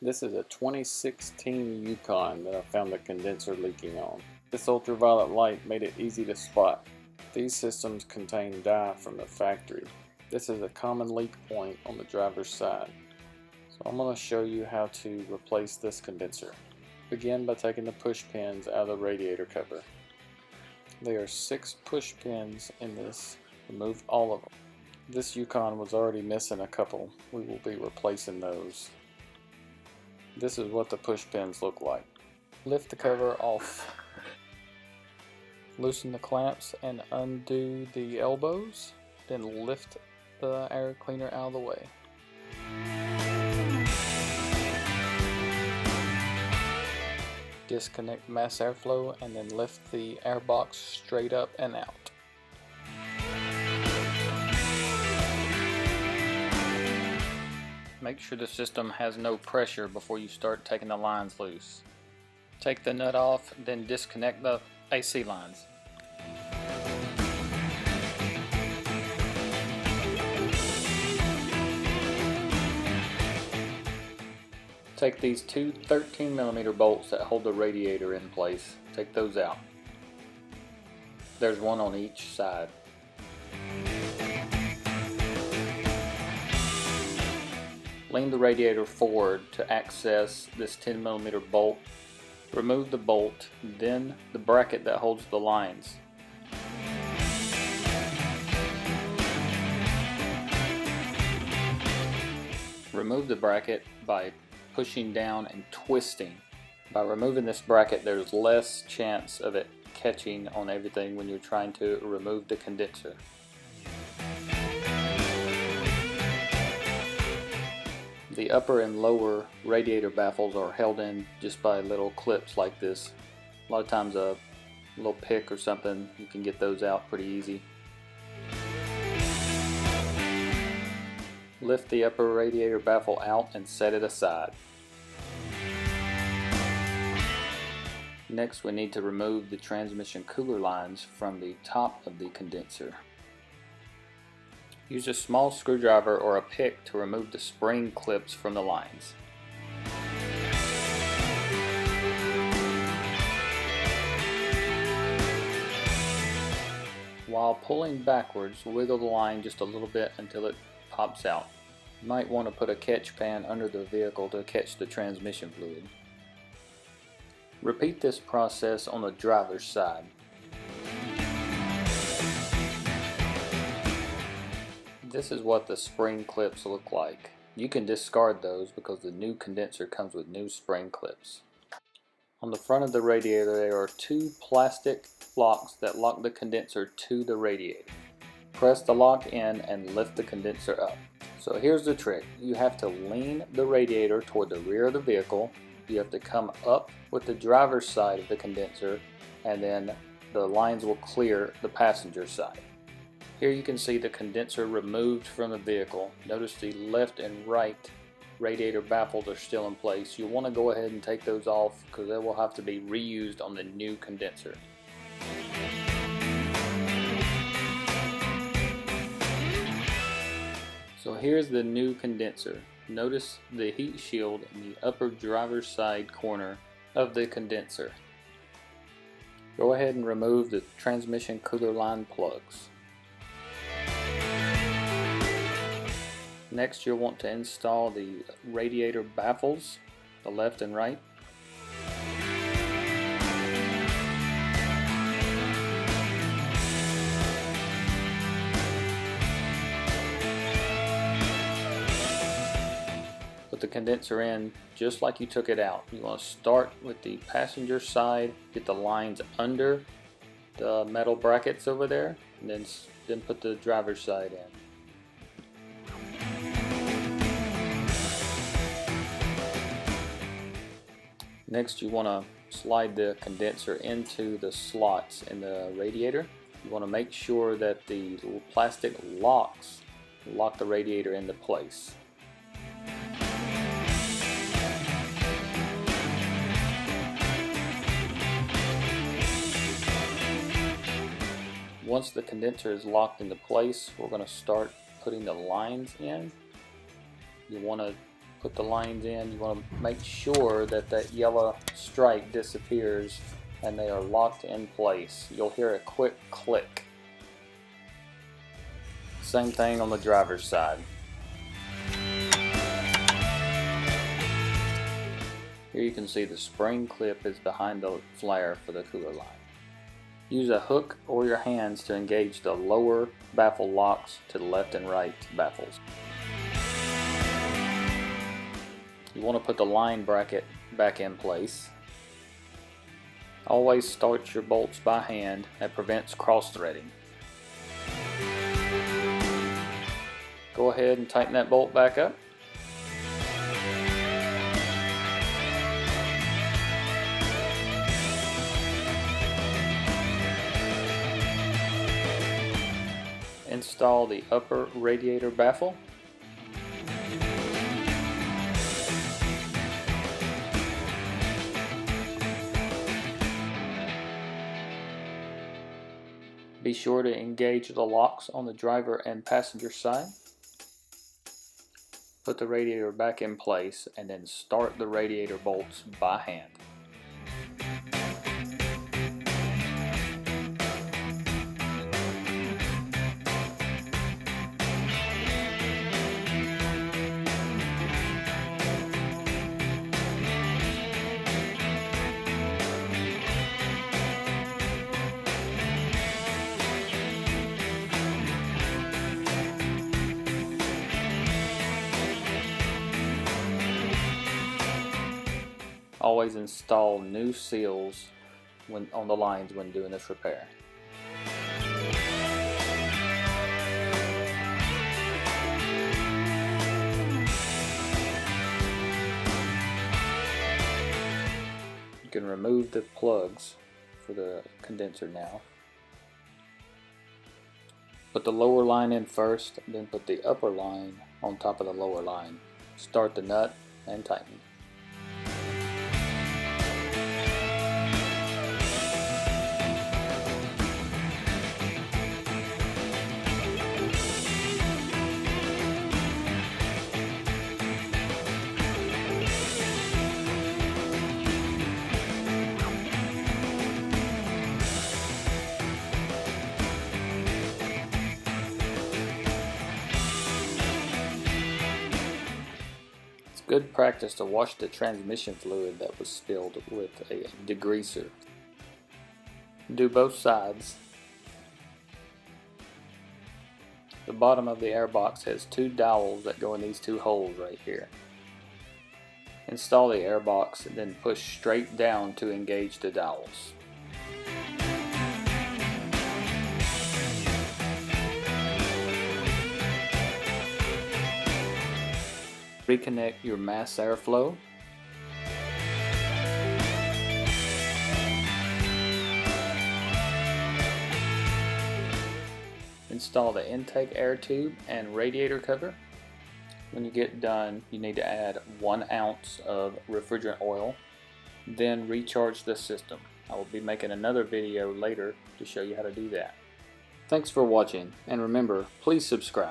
This is a 2016 Yukon that I found the condenser leaking on. This ultraviolet light made it easy to spot. These systems contain dye from the factory. This is a common leak point on the driver's side. So I'm going to show you how to replace this condenser. Begin by taking the push pins out of the radiator cover. There are 6 push pins in this. Remove all of them. This Yukon was already missing a couple. We will be replacing those. This is what the push pins look like. Lift the cover off. Loosen the clamps and undo the elbows. Then lift the air cleaner out of the way. Disconnect mass airflow and then lift the air box straight up and out. Make sure the system has no pressure before you start taking the lines loose. Take the nut off, then disconnect the AC lines. Take these two 13mm bolts that hold the radiator in place. Take those out. There's one on each side. Lean the radiator forward to access this 10mm bolt. Remove the bolt, then the bracket that holds the lines. Remove the bracket by pushing down and twisting. By removing this bracket, there's less chance of it catching on everything when you're trying to remove the condenser. The upper and lower radiator baffles are held in just by little clips like this. A lot of times a little pick or something, you can get those out pretty easy. Lift the upper radiator baffle out and set it aside. Next, we need to remove the transmission cooler lines from the top of the condenser. Use a small screwdriver or a pick to remove the spring clips from the lines. While pulling backwards, wiggle the line just a little bit until it pops out. You might want to put a catch pan under the vehicle to catch the transmission fluid. Repeat this process on the driver's side. This is what the spring clips look like. You can discard those because the new condenser comes with new spring clips. On the front of the radiator there are 2 plastic locks that lock the condenser to the radiator. Press the lock in and lift the condenser up. So here's the trick. You have to lean the radiator toward the rear of the vehicle. You have to come up with the driver's side of the condenser, and then the lines will clear the passenger side. Here you can see the condenser removed from the vehicle. Notice the left and right radiator baffles are still in place. You'll want to go ahead and take those off because they will have to be reused on the new condenser. So here's the new condenser. Notice the heat shield in the upper driver's side corner of the condenser. Go ahead and remove the transmission cooler line plugs. Next, you'll want to install the radiator baffles, the left and right. Put the condenser in just like you took it out. You want to start with the passenger side, get the lines under the metal brackets over there, and then put the driver's side in. Next, you want to slide the condenser into the slots in the radiator. You want to make sure that the little plastic locks lock the radiator into place. Once the condenser is locked into place, we're going to start putting the lines in. You want to put the lines in, you want to make sure that that yellow stripe disappears and they are locked in place. You'll hear a quick click. Same thing on the driver's side. Here you can see the spring clip is behind the flare for the cooler line. Use a hook or your hands to engage the lower baffle locks to the left and right baffles. You want to put the line bracket back in place. Always start your bolts by hand. That prevents cross-threading. Go ahead and tighten that bolt back up. Install the upper radiator baffle. Be sure to engage the locks on the driver and passenger side. Put the radiator back in place and then start the radiator bolts by hand. Always install new seals on the lines when doing this repair. You can remove the plugs for the condenser now. Put the lower line in first, then put the upper line on top of the lower line. Start the nut and tighten. Good practice to wash the transmission fluid that was spilled with a degreaser. Do both sides. The bottom of the airbox has two dowels that go in these two holes right here. Install the airbox and then push straight down to engage the dowels. Reconnect your mass airflow. Install the intake air tube and radiator cover. When you get done, you need to add 1 ounce of refrigerant oil, then recharge the system. I will be making another video later to show you how to do that. Thanks for watching, and remember, please subscribe.